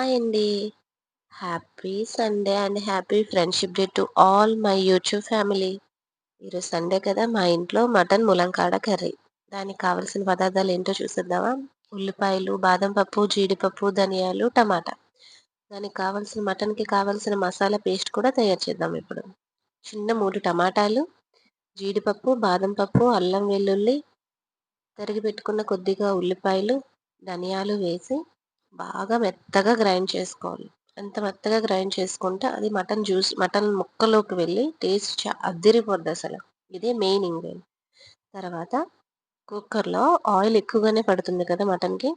Hi అండి. Happy Sunday and happy friendship day to all my YouTube family. ఈరోజు Sunday కదా! మా ఇంట్లో మటన్ ములంకాడ కర్రీ. దానికి కావాల్సిన పదార్థాలు ఏంటో చూసేద్దామా? ఉల్లిపాయలు, బాదం పప్పు, జీడిపప్పు, ధనియాలు, టమాటా. దానికి కావాల్సిన మటన్‌కి కావాల్సిన మసాలా పేస్ట్ కూడా తయారు చేద్దాం ఇప్పుడు. చిన్న 3 టమాటాలు, జీడిపప్పు, బాదం పప్పు, అల్లం వెల్లుల్లి, తరిగి పెట్టుకున్న కొద్దిగా ఉల్లిపాయలు, ధనియాలు వేసి బాగా మెత్తగా గ్రైండ్ చేసుకోవాలి. ఎంత మెత్తగా గ్రైండ్ చేసుకుంటే అది మటన్ ముక్కలోకి వెళ్ళి టేస్ట్ అద్దిరిపోద్దసల. ఇదే మెయిన్ ఇంగ్రీడియంట్. తర్వాత కుక్కర్‌లో ఆయిల్ ఎక్కువగానే పడుతుంది కదా మటన్‌కి.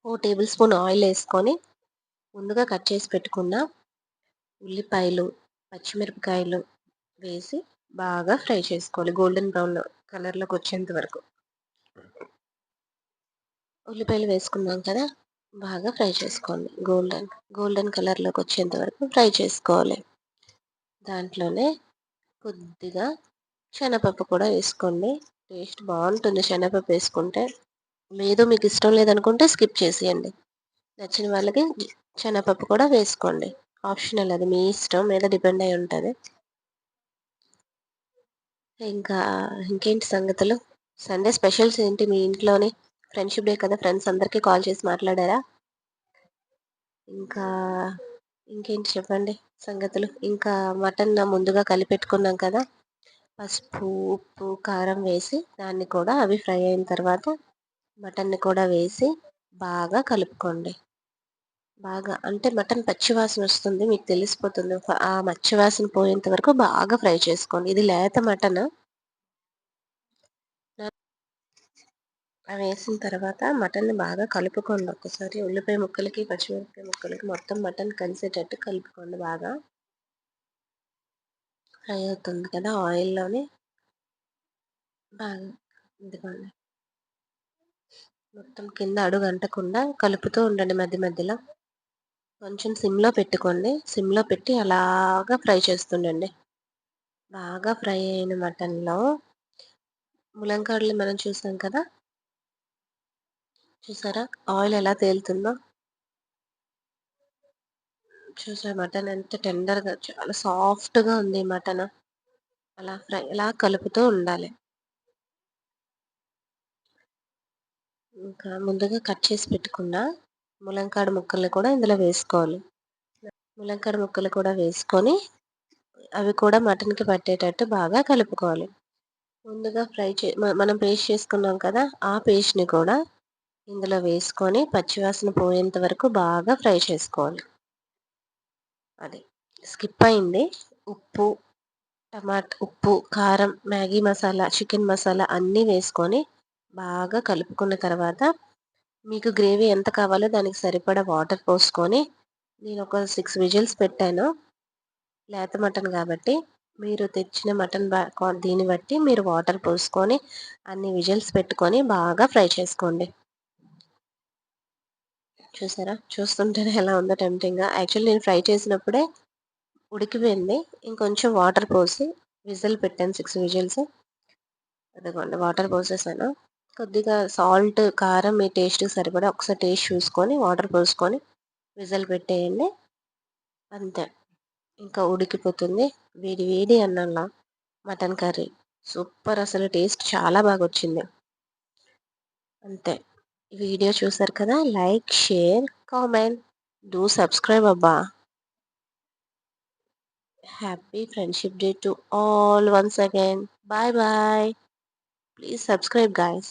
ఓ టేబుల్ స్పూన్ ఆయిల్ ఏసుకొని ముందుగా కట్ చేసి పెట్టుకున్న ఉల్లిపాయలు, పచ్చిమిరపకాయలు వేసి బాగా ఫ్రై చేసుకోవాలి. గోల్డెన్ బ్రౌన్ కలర్‌లోకొచ్చేంత వరకు. ఉల్లిపాయలు వేసుకున్నాం కదా! బాగా ఫ్రై చేసుకోండి. గోల్డెన్ కలర్‌లోకొచ్చేంత వరకు ఫ్రై చేసుకోవాలి. దాంట్లోనే కొద్దిగా శనగపప్పు కూడా వేసుకోండి. టేస్ట్ బావుంటుంది శనగపప్పు వేసుకుంటే. లేదు మీకిష్టం లేదనుకుంటే స్కిప్ చేసేయండి. నచ్చిన వాళ్ళకి శనగపప్పు కూడా వేసుకోండి. ఆప్షనల్ అది మీ ఇష్టం మీద డిపెండ్ అయ్యి ఉంటది. ఇంకా ఇంకేంటి సంగతులు? సండే స్పెషల్స్ ఏంటి మీ ఇంట్లోని? ఫ్రెండ్షిప్ డే కదా! ఫ్రెండ్స్ అందరికి కాల్ చేసి మాట్లాడారా? ఇంకా ఇంకేంటి చెప్పండి సంగతులు? ఇంకా మటన్ ముందుగా కలిపెట్టుకున్నాం కదా! పసుపు, ఉప్పు, కారం వేసి దాన్ని కూడా అవి ఫ్రై అయిన తర్వాత మటన్‌ని కూడా వేసి బాగా కలుపుకోండి. బాగా అంటే మటన్ పచ్చి వాసనొస్తుంది. మీకు తెలిసిపోతుంది. ఆ పచ్చి వాసన పోయేంత వరకు బాగా ఫ్రై చేసుకోండి. ఇది లేత మటను. అవేసిన తర్వాత మటన్‌ని బాగా కలుపుకోండి ఒక్కసారి. ఉల్లిపాయ ముక్కలకి, పచ్చిమిరపకాయ ముక్కలకి మొత్తం మటన్ కలిసేటట్టు కలుపుకోండి బాగా. ఫ్రై అవుతుంది కదా ఆయిల్‌లోనే. బాగా ఇదిగోండి. మొత్తం కింద అడుగంటకుండా కలుపుతూ ఉండండి మధ్య మధ్యలో. కొంచెం సిమ్‌లో పెట్టుకోండి. సిమ్‌లో పెట్టి అలాగా ఫ్రై చేస్తుండండి. బాగా ఫ్రై అయిన మటన్‌లో ములంకాడలు మనం చూసాం కదా! చూసారా? ఆయిల్ ఎలా తేలుతుందో? చూసారా మటన్ ఎంత టెండర్‌గా చాలా సాఫ్ట్‌గా ఉంది మటను. అలా కలుపుతూ ఉండాలి. ఇంకా ముందుగా కట్ చేసి పెట్టుకున్న ములంకాడ ముక్కల్ని కూడా ఇందులో వేసుకోవాలి. ములంకాడ ముక్కలు కూడా వేసుకొని అవి కూడా మటన్‌కి పట్టేటట్టు బాగా కలుపుకోవాలి. ముందుగా ఫ్రై చే మనం పేస్ట్ చేసుకున్నాం కదా! ఆ పేస్ట్‌ని కూడా ఇందులో వేసుకొని పచ్చివాసన పోయేంత వరకు బాగా ఫ్రై చేసుకోవాలి. అది. స్కిప్ అయింది. ఉప్పు, ఉప్పు, కారం, మ్యాగీ మసాలా, చికెన్ మసాలా అన్నీ వేసుకొని బాగా కలుపుకున్న తర్వాత మీకు గ్రేవీ ఎంత కావాలో దానికి సరిపడా వాటర్ పోసుకొని నేనొక 6 విజిల్స్ పెట్టాను. లేత మటన్ గాబట్టి మీరు తెచ్చిన మటన్ దీన్ని బట్టి మీరు వాటర్ పోసుకొని అన్ని విజిల్స్ పెట్టుకొని బాగా ఫ్రై చేసుకోండి. చూసారా? చూస్తుంటేనే ఎలా ఉందో టెంప్టింగ్‌గా. యాక్చువల్లీ నేను ఫ్రై చేసినప్పుడే ఉడికిపోయింది. ఇంకొంచెం వాటర్ పోసి విజిల్ పెట్టాను 6 విజిల్స్. అదిగోండి వాటర్ పోసేసాను. కొద్దిగా సాల్ట్, కారం మీ టేస్ట్‌కి సరిపడా ఒకసారి టేస్ట్ చూసుకొని వాటర్ పోసుకొని విజిల్ పెట్టేయండి. అంతే. ఇంకా ఉడికిపోతుంది. వేడి వేడి అన్నంలో మటన్ కర్రీ. సూపర్ అసలు టేస్ట్ చాలా బాగొచ్చింది. అంతే. ఈ వీడియో చూసారు కదా! Like, share, comment. Do subscribe అబ్బా! Happy friendship day to all once again. Bye bye. Please subscribe guys.